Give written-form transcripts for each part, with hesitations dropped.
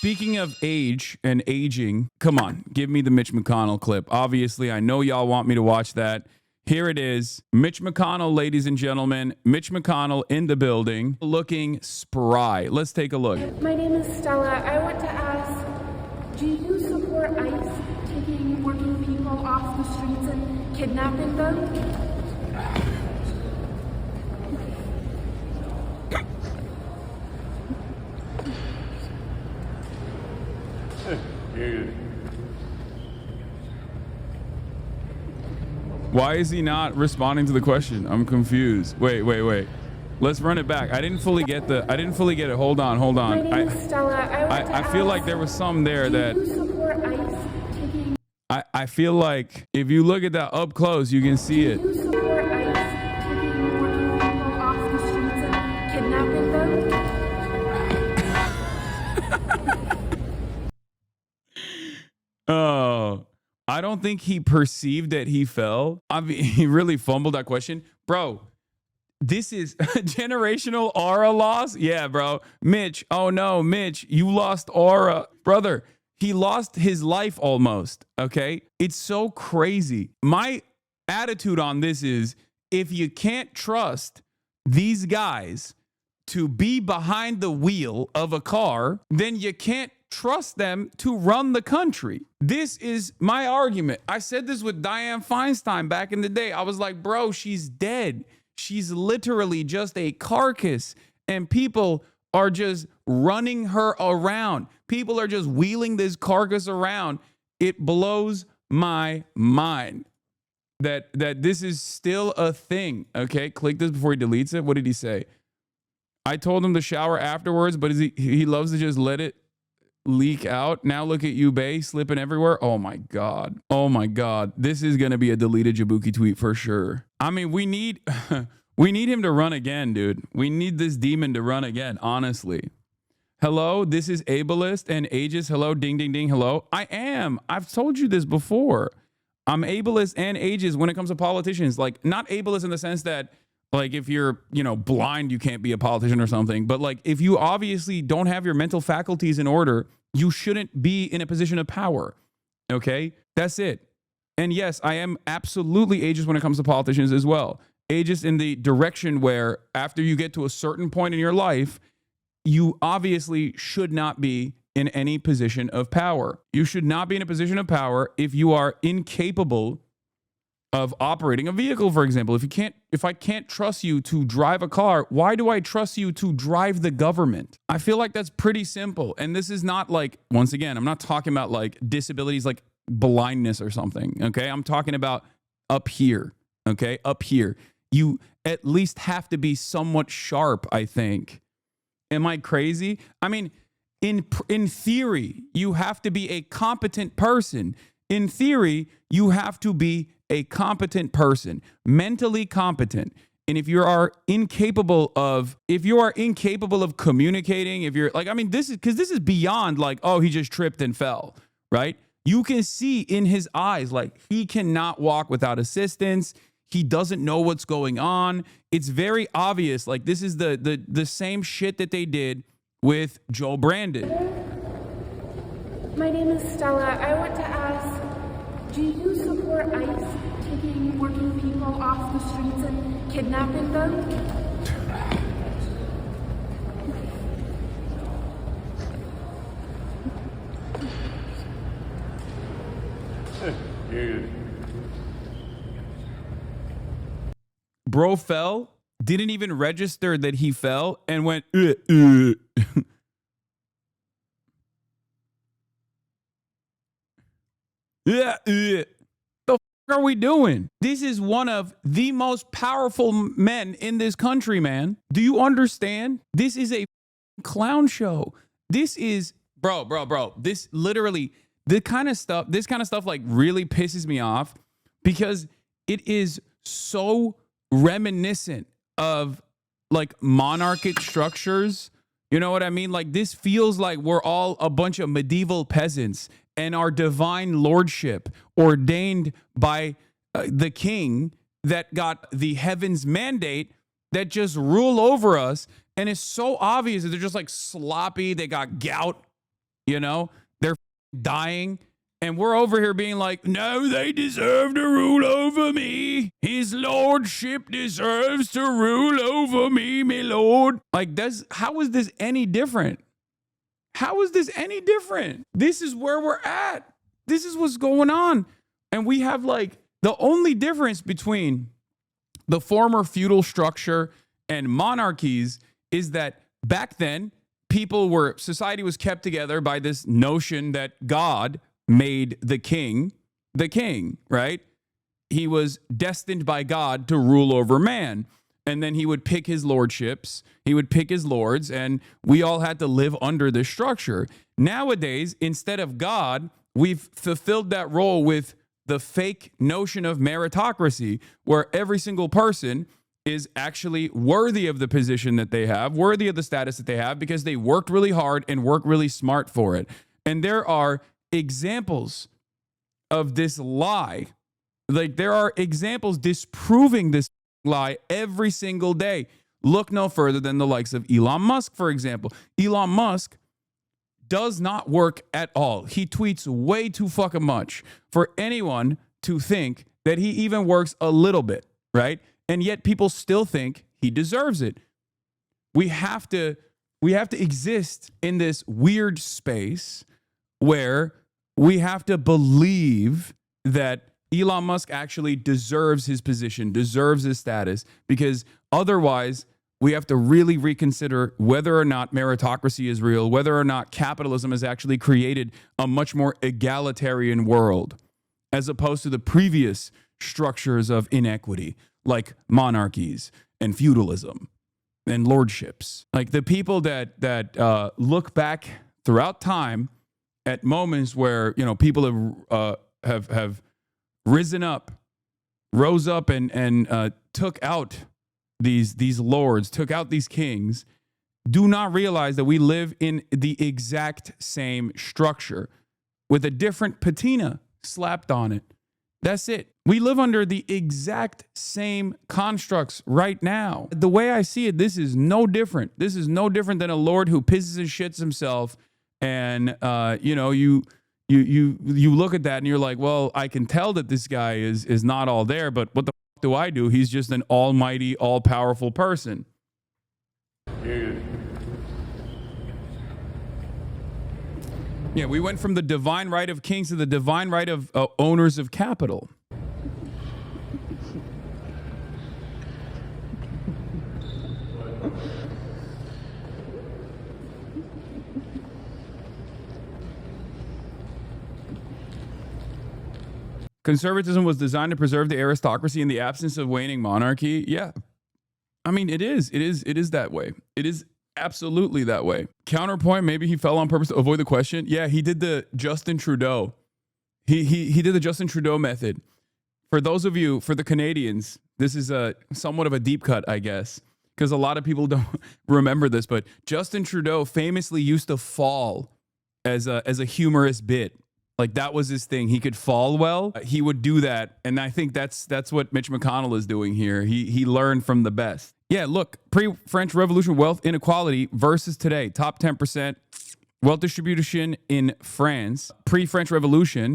Speaking of age and aging, come on, give me the Mitch McConnell clip. Obviously, I know y'all want me to watch that. Here it is. Mitch McConnell, ladies and gentlemen. Mitch McConnell in the building, looking spry. Let's take a look. My name is Stella. I want to ask, do you support ICE taking working people off the streets and kidnapping them? Why is he not responding to the question? I'm confused. Wait. Let's run it back. I didn't fully get it. Hold on. My name is Stella. I feel like there was some there that you support ICE taking I feel like if you look at that up close, you can see it. you support ICE taking working people off the streets and kidnapping them? Oh, I don't think he perceived that he fell. I mean, he really fumbled that question. Bro, this is generational aura loss. Yeah, bro. Mitch, oh no, Mitch, you lost aura. Brother, he lost his life almost, okay? It's so crazy. My attitude on this is, if you can't trust these guys to be behind the wheel of a car, then you can't trust them to run the country. This is my argument. I said this with Dianne Feinstein back in the day. I was like, bro, she's dead. She's literally just a carcass, and people are just running her around. People are just wheeling this carcass around. It blows my mind that this is still a thing. Okay, click this before he deletes it. What did he say? I told him to shower afterwards, but he loves to just let it leak out. Now look at you, Bay, slipping everywhere. Oh my God. Oh my God. This is going to be a deleted Jabuki tweet for sure. I mean, we need him to run again, dude. We need this demon to run again, honestly. Hello, this is ableist and ageist. Hello, ding, ding, ding. Hello. I am. I've told you this before. I'm ableist and ageist when it comes to politicians. Like, not ableist in the sense that, like, if you're, blind, you can't be a politician or something. But like, if you obviously don't have your mental faculties in order, you shouldn't be in a position of power. Okay? That's it. And yes, I am absolutely ageist when it comes to politicians as well. Ageist in the direction where after you get to a certain point in your life, you obviously should not be in any position of power. You should not be in a position of power if you are incapable of operating a vehicle, for example. If I can't trust you to drive a car, why do I trust you to drive the government? I feel like that's pretty simple. And this is not like, once again, I'm not talking about like disabilities like blindness or something, okay? I'm talking about up here, okay? Up here. You at least have to be somewhat sharp, I think. Am I crazy? I mean, in theory, you have to be a competent person. In theory, you have to be a competent person, mentally competent. And if you are incapable of communicating, if you're like, I mean, this is beyond like, oh, he just tripped and fell, right? You can see in his eyes, like, he cannot walk without assistance. He doesn't know what's going on. It's very obvious. Like, this is the same shit that they did with Joe Brandon. My name is Stella. I want to ask, do you support ICE taking working people off the streets and kidnapping them? Bro fell, didn't even register that he fell, and went, Yeah, the fuck are we doing? This is one of the most powerful men in this country, man. Do you understand? This is a clown show. This is, bro. This literally, this kind of stuff like really pisses me off because it is so reminiscent of like monarchic structures. You know what I mean? Like, this feels like we're all a bunch of medieval peasants and our divine lordship ordained by the king that got the heavens mandate that just rule over us. And it's so obvious that they're just like sloppy. They got gout. You know, they're dying. And we're over here being like, no, they deserve to rule over me. His lordship deserves to rule over me, my lord. Like, how is this any different? How is this any different? This is where we're at. This is what's going on. And we have like the only difference between the former feudal structure and monarchies is that back then, society was kept together by this notion that God made the king, right? He was destined by God to rule over man. And then he would pick his lordships, he would pick his lords, and we all had to live under this structure. Nowadays, instead of God, we've fulfilled that role with the fake notion of meritocracy, where every single person is actually worthy of the position that they have, worthy of the status that they have, because they worked really hard and worked really smart for it. And there are examples of this lie. Like, there are examples disproving this lie every single day. Look no further than the likes of Elon Musk, for example. Elon Musk does not work at all. He tweets way too fucking much for anyone to think that he even works a little bit, right? And yet people still think he deserves it. We have to exist in this weird space where we have to believe that Elon Musk actually deserves his position, deserves his status, because otherwise we have to really reconsider whether or not meritocracy is real, whether or not capitalism has actually created a much more egalitarian world, as opposed to the previous structures of inequity, like monarchies and feudalism and lordships. Like the people that look back throughout time at moments where, you know, people have rose up and took out these lords, took out these kings, do not realize that we live in the exact same structure with a different patina slapped on it. That's it. We live under the exact same constructs right now. The way I see it, this is no different. This is no different than a lord who pisses and shits himself. And, you look at that and you're like, well, I can tell that this guy is not all there, but what the fuck do I do? He's just an almighty, all-powerful person. Yeah, we went from the divine right of kings to the divine right of owners of capital. Conservatism was designed to preserve the aristocracy in the absence of waning monarchy. Yeah. I mean, it is that way. It is absolutely that way. Counterpoint, maybe he fell on purpose to avoid the question. Yeah, he did the Justin Trudeau. He did the Justin Trudeau method. For those of you, for the Canadians, this is somewhat of a deep cut, I guess, because a lot of people don't remember this, but Justin Trudeau famously used to fall as a humorous bit. Like, that was his thing. He could fall well. He would do that. And I think that's what Mitch McConnell is doing here. He learned from the best. Yeah, look, pre-French Revolution wealth inequality versus today. Top 10% wealth distribution in France. Pre-French Revolution,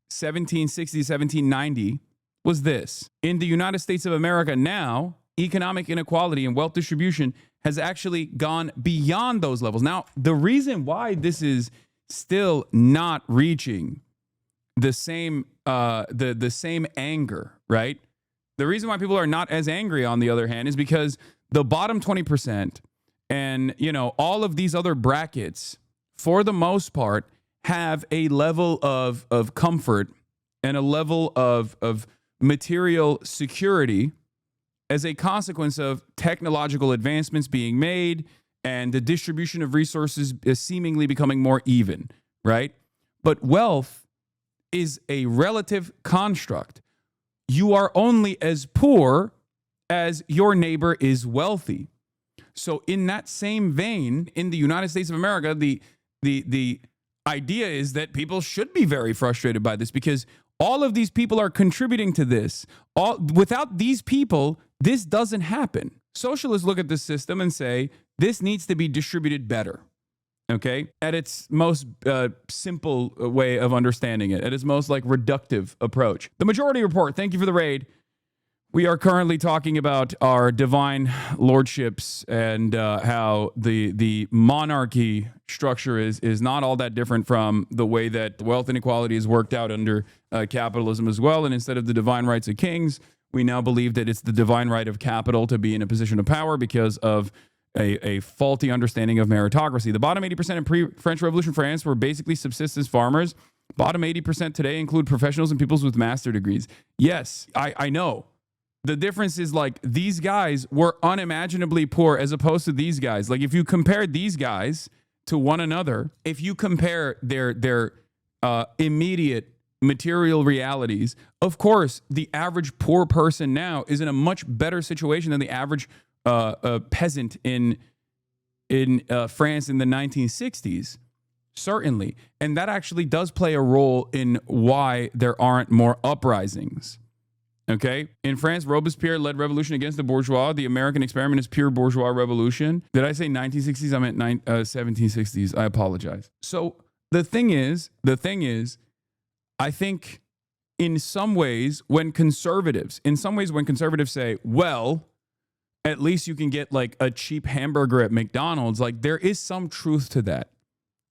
1760, 1790, was this. In the United States of America now, economic inequality and wealth distribution has actually gone beyond those levels. Now, the reason why this is still not reaching the same the same anger, right? The reason why people are not as angry, on the other hand, is because the bottom 20% and, all of these other brackets, for the most part, have a level of comfort and a level of material security as a consequence of technological advancements being made and the distribution of resources is seemingly becoming more even, right? But wealth is a relative construct. You are only as poor as your neighbor is wealthy. So in that same vein, in the United States of America, the idea is that people should be very frustrated by this because all of these people are contributing to this. Without these people, this doesn't happen. Socialists look at this system and say, this needs to be distributed better. Okay, at its most simple way of understanding it, at its most like reductive approach. The Majority Report, thank you for the raid. We are currently talking about our divine lordships and how the monarchy structure is not all that different from the way that wealth inequality is worked out under capitalism as well. And instead of the divine rights of kings, we now believe that it's the divine right of capital to be in a position of power because of a faulty understanding of meritocracy. The bottom 80% in pre-French Revolution France were basically subsistence farmers. Bottom 80% today include professionals and people with master degrees. Yes, I know. The difference is like these guys were unimaginably poor as opposed to these guys. Like if you compare these guys to one another, if you compare their immediate material realities, of course, the average poor person now is in a much better situation than the average peasant in France in the 1960s. Certainly. And that actually does play a role in why there aren't more uprisings. Okay. In France, Robespierre led revolution against the bourgeois. The American experiment is pure bourgeois revolution. Did I say 1960s? I meant 1760s. I apologize. So the thing is, I think in some ways when conservatives say, well, at least you can get like a cheap hamburger at McDonald's, like there is some truth to that.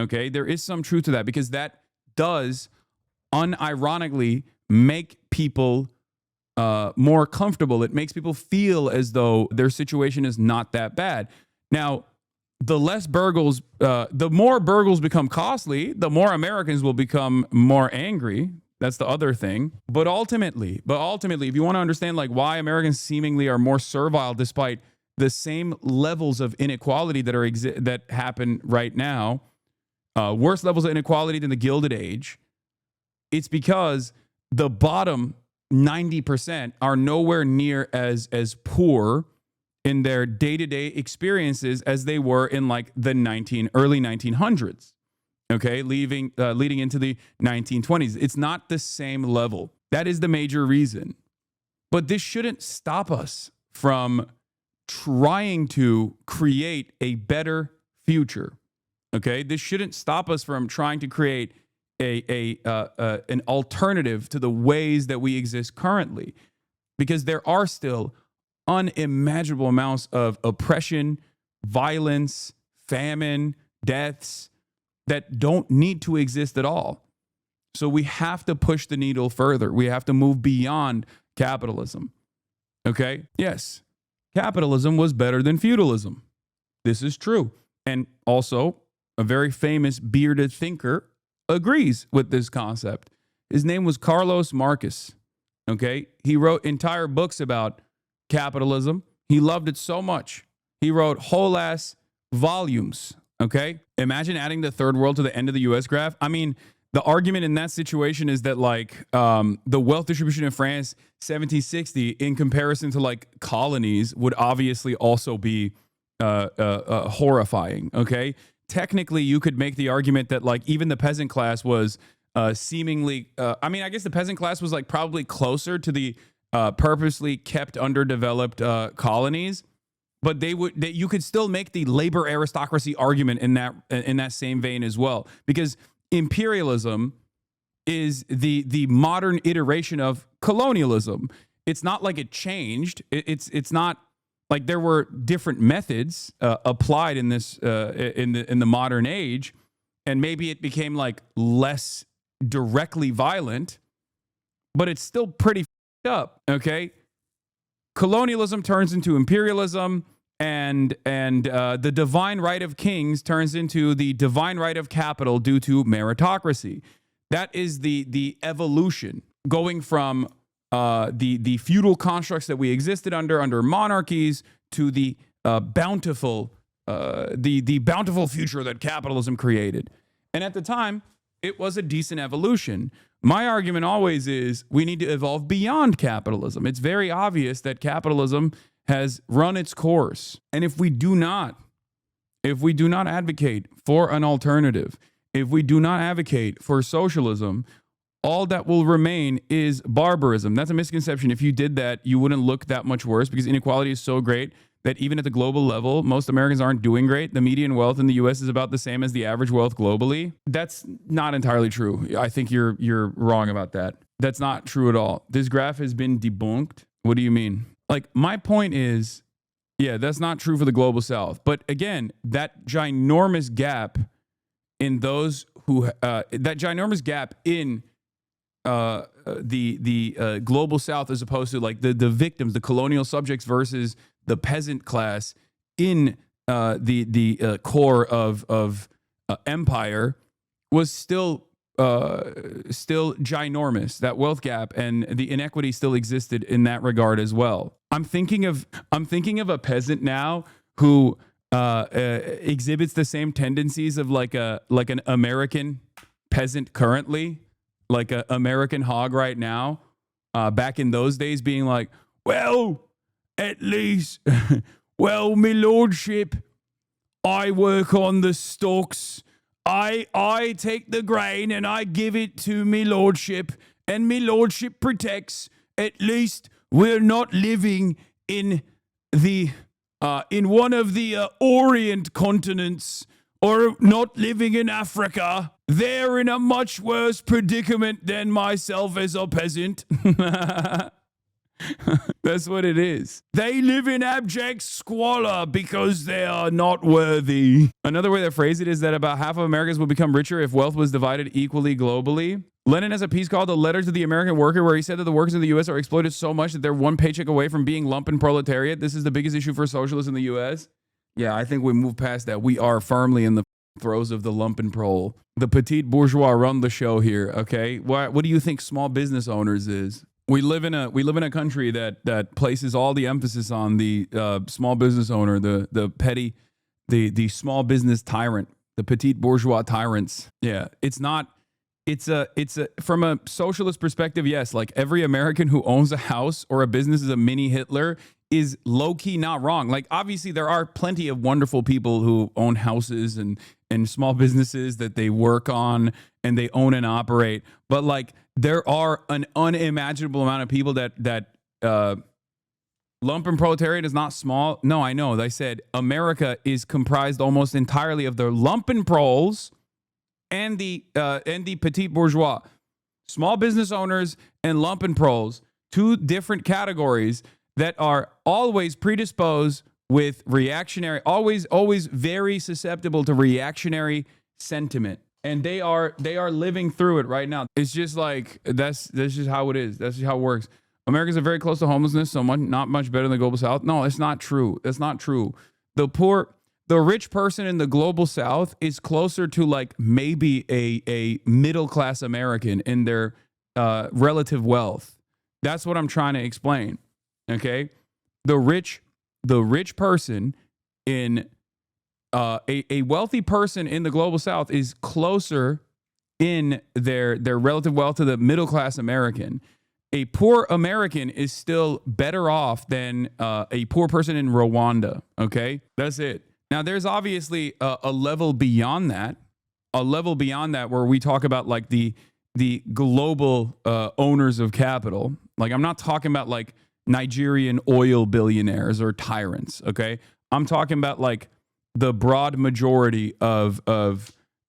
Okay. There is some truth to that because that does unironically make people more comfortable. It makes people feel as though their situation is not that bad. Now, the more burgles become costly, the more Americans will become more angry. That's the other thing. But ultimately, if you want to understand like why Americans seemingly are more servile despite the same levels of inequality that happen right now, worse levels of inequality than the Gilded Age, it's because the bottom 90% are nowhere near as poor in their day-to-day experiences as they were in like the early 1900s. Okay, leading into the 1920s. It's not the same level. That is the major reason. But this shouldn't stop us from trying to create a better future. Okay, this shouldn't stop us from trying to create an alternative to the ways that we exist currently, because there are still unimaginable amounts of oppression, violence, famine, deaths that don't need to exist at all. So we have to push the needle further. We have to move beyond capitalism. Okay? Yes, capitalism was better than feudalism. This is true. And also, a very famous bearded thinker agrees with this concept. His name was Carlos Marcus. Okay? He wrote entire books about capitalism. He loved it so much. He wrote whole ass volumes. Okay? Imagine adding the third world to the end of the US graph. I mean, the argument in that situation is that like the wealth distribution in France 1760 in comparison to like colonies would obviously also be horrifying. Okay? Technically, you could make the argument that like even the peasant class was seemingly, I mean, I guess the peasant class was like probably closer to the purposely kept underdeveloped colonies, but you could still make the labor aristocracy argument in that same vein as well, because imperialism is the modern iteration of colonialism. It's not like it changed. It's not like there were different methods applied in this in the modern age, and maybe it became like less directly violent, but it's still pretty up. Okay, colonialism turns into imperialism, and the divine right of kings turns into the divine right of capital due to meritocracy. That is the evolution, going from the feudal constructs that we existed under monarchies to the bountiful future that capitalism created. And at the time, it was a decent evolution. My argument always is we need to evolve beyond capitalism. It's very obvious that capitalism has run its course. And if we do not advocate for an alternative, if we do not advocate for socialism, all that will remain is barbarism. That's a misconception. If you did that, you wouldn't look that much worse because inequality is so great that even at the global level, most Americans aren't doing great. The median wealth in the US is about the same as the average wealth globally. That's not entirely true. I think you're wrong about that. That's not true at all. This graph has been debunked. What do you mean? Like, my point is, yeah, that's not true for the global south. But again, that ginormous gap in those who, that ginormous gap in the global south, as opposed to like the victims, the colonial subjects versus the peasant class in the core of empire, was still ginormous. That wealth gap and the inequity still existed in that regard as well. I'm thinking of a peasant now who exhibits the same tendencies of like an American peasant currently, like an American hog right now. Back in those days, being like, well, at least, well, me lordship, I work on the stalks. I take the grain and I give it to me lordship, and me lordship protects. At least we're not living in the in one of the Orient continents, or not living in Africa. They're in a much worse predicament than myself as a peasant. That's what it is. They live in abject squalor because they are not worthy. Another way to phrase it is that about half of Americans would become richer if wealth was divided equally globally. Lenin has a piece called "A Letter to the American Worker," where he said that the workers in the U.S. are exploited so much that they're one paycheck away from being lumpen proletariat. This is the biggest issue for socialists in the U.S. Yeah, I think we moved past that. We are firmly in the throes of the lumpen prole. The petite bourgeois run the show here, okay? What do you think small business owners is? We live in a country that places all the emphasis on the small business owner, the petty, the small business tyrant, the petite bourgeois tyrants. Yeah, it's from a socialist perspective, yes, like every American who owns a house or a business is a mini Hitler is low-key not wrong. Like, obviously there are plenty of wonderful people who own houses and small businesses that they work on and they own and operate, but like there are an unimaginable amount of people that lumpen proletariat is not small. No, I know. I said America is comprised almost entirely of the lumpen proles and the petite bourgeois. Small business owners and lumpen proles, two different categories that are always predisposed with reactionary, always very susceptible to reactionary sentiment. And they are living through it right now. It's just like, that's just how it is. That's just how it works. Americans are very close to homelessness, so not much better than the global south. No, it's not true. That's not true. The rich person in the global south is closer to like maybe a middle-class American in their relative wealth. That's what I'm trying to explain. Okay? The rich person in a wealthy person in the global south is closer in their relative wealth to the middle-class American. A poor American is still better off than a poor person in Rwanda. Okay? That's it. Now, there's obviously a level beyond that, where we talk about like the global owners of capital. Like, I'm not talking about like Nigerian oil billionaires or tyrants. Okay? I'm talking about like the broad majority of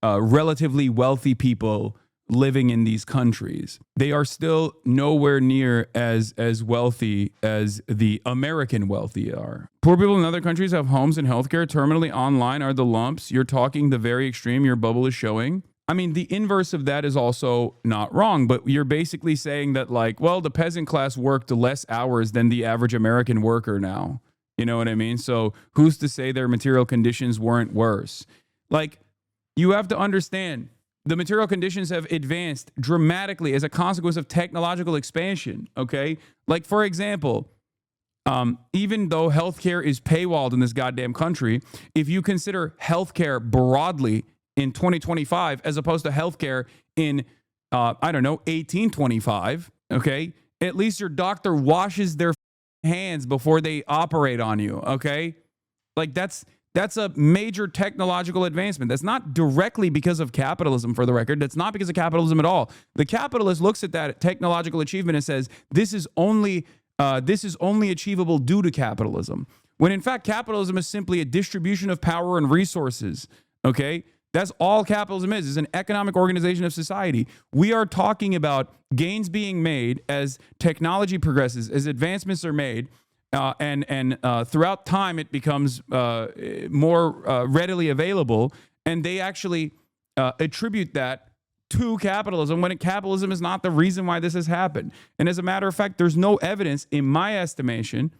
relatively wealthy people living in these countries. They are still nowhere near as wealthy as the American wealthy are. Poor people in other countries have homes and healthcare. Terminally online are the lumps. You're talking the very extreme your bubble is showing. I mean, the inverse of that is also not wrong, but you're basically saying that like, well, the peasant class worked less hours than the average American worker now. You know what I mean? So who's to say their material conditions weren't worse? Like, you have to understand, the material conditions have advanced dramatically as a consequence of technological expansion, okay? Like, for example, even though healthcare is paywalled in this goddamn country, if you consider healthcare broadly in 2025 as opposed to healthcare in, 1825, okay? At least your doctor washes their hands before they operate on you, okay? Like, that's a major technological advancement. That's not directly because of capitalism, for the record. That's not because of capitalism at all. The capitalist looks at that technological achievement and says, this is only achievable due to capitalism. when in fact capitalism is simply a distribution of power and resources. Okay? That's all capitalism is an economic organization of society. We are talking about gains being made as technology progresses, as advancements are made, and throughout time it becomes more readily available, and they actually attribute that to capitalism when capitalism is not the reason why this has happened. And as a matter of fact, there's no evidence, in my estimation,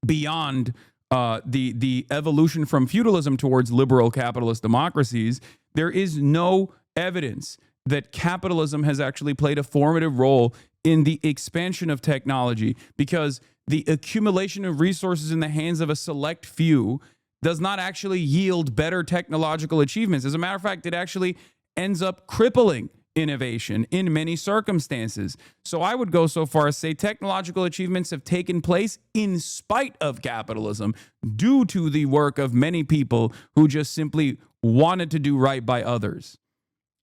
beyond the evolution from feudalism towards liberal capitalist democracies. There is no evidence that capitalism has actually played a formative role in the expansion of technology, because the accumulation of resources in the hands of a select few does not actually yield better technological achievements. As a matter of fact, it actually ends up crippling innovation in many circumstances. So I would go so far as say technological achievements have taken place in spite of capitalism, due to the work of many people who just simply wanted to do right by others.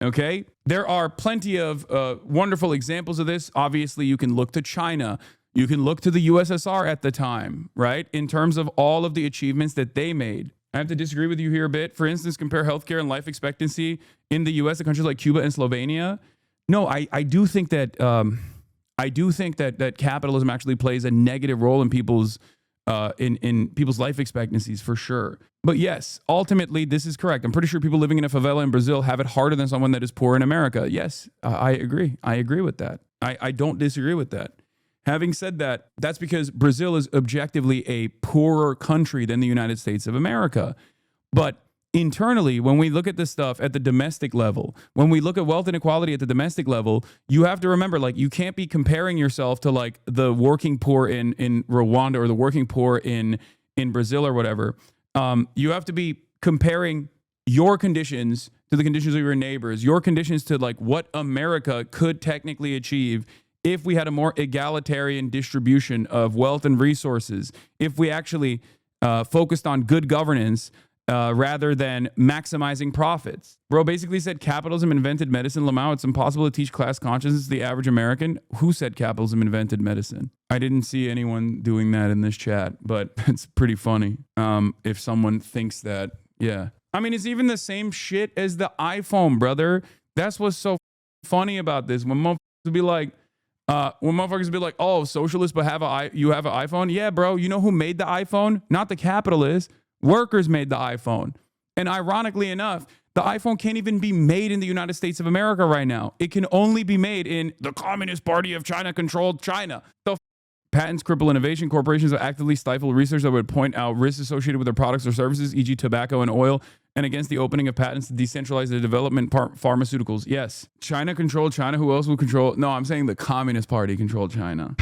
Okay? There are plenty of wonderful examples of this. Obviously, you can look to China. You can look to the USSR at the time, right? In terms of all of the achievements that they made. I have to disagree with you here a bit. For instance, compare healthcare and life expectancy in the U.S. to countries like Cuba and Slovenia. No, I do think that that capitalism actually plays a negative role in people's people's life expectancies, for sure. But yes, ultimately, this is correct. I'm pretty sure people living in a favela in Brazil have it harder than someone that is poor in America. Yes, I agree. I agree with that. I don't disagree with that. Having said that, that's because Brazil is objectively a poorer country than the United States of America. But internally, when we look at this stuff at the domestic level, when we look at wealth inequality at the domestic level, you have to remember, like, you can't be comparing yourself to like the working poor in Rwanda or the working poor in Brazil or whatever. You have to be comparing your conditions to the conditions of your neighbors, your conditions to like what America could technically achieve if we had a more egalitarian distribution of wealth and resources, if we actually focused on good governance rather than maximizing profits. Bro basically said capitalism invented medicine. Lamau, it's impossible to teach class consciousness to the average American. Who said capitalism invented medicine? I didn't see anyone doing that in this chat, but it's pretty funny if someone thinks that. Yeah. I mean, it's even the same shit as the iPhone, brother. That's what's so funny about this. When motherfuckers be like, oh, socialists, but you have an iPhone? Yeah, bro. You know who made the iPhone? Not the capitalists. Workers made the iPhone. And ironically enough, the iPhone can't even be made in the United States of America right now. It can only be made in the Communist Party of China-controlled China. Patents cripple innovation. Corporations that actively stifle research that would point out risks associated with their products or services, e.g. tobacco and oil, and against the opening of patents to decentralize the development pharmaceuticals. Yes. China controlled China. Who else will control? No, I'm saying the Communist Party controlled China.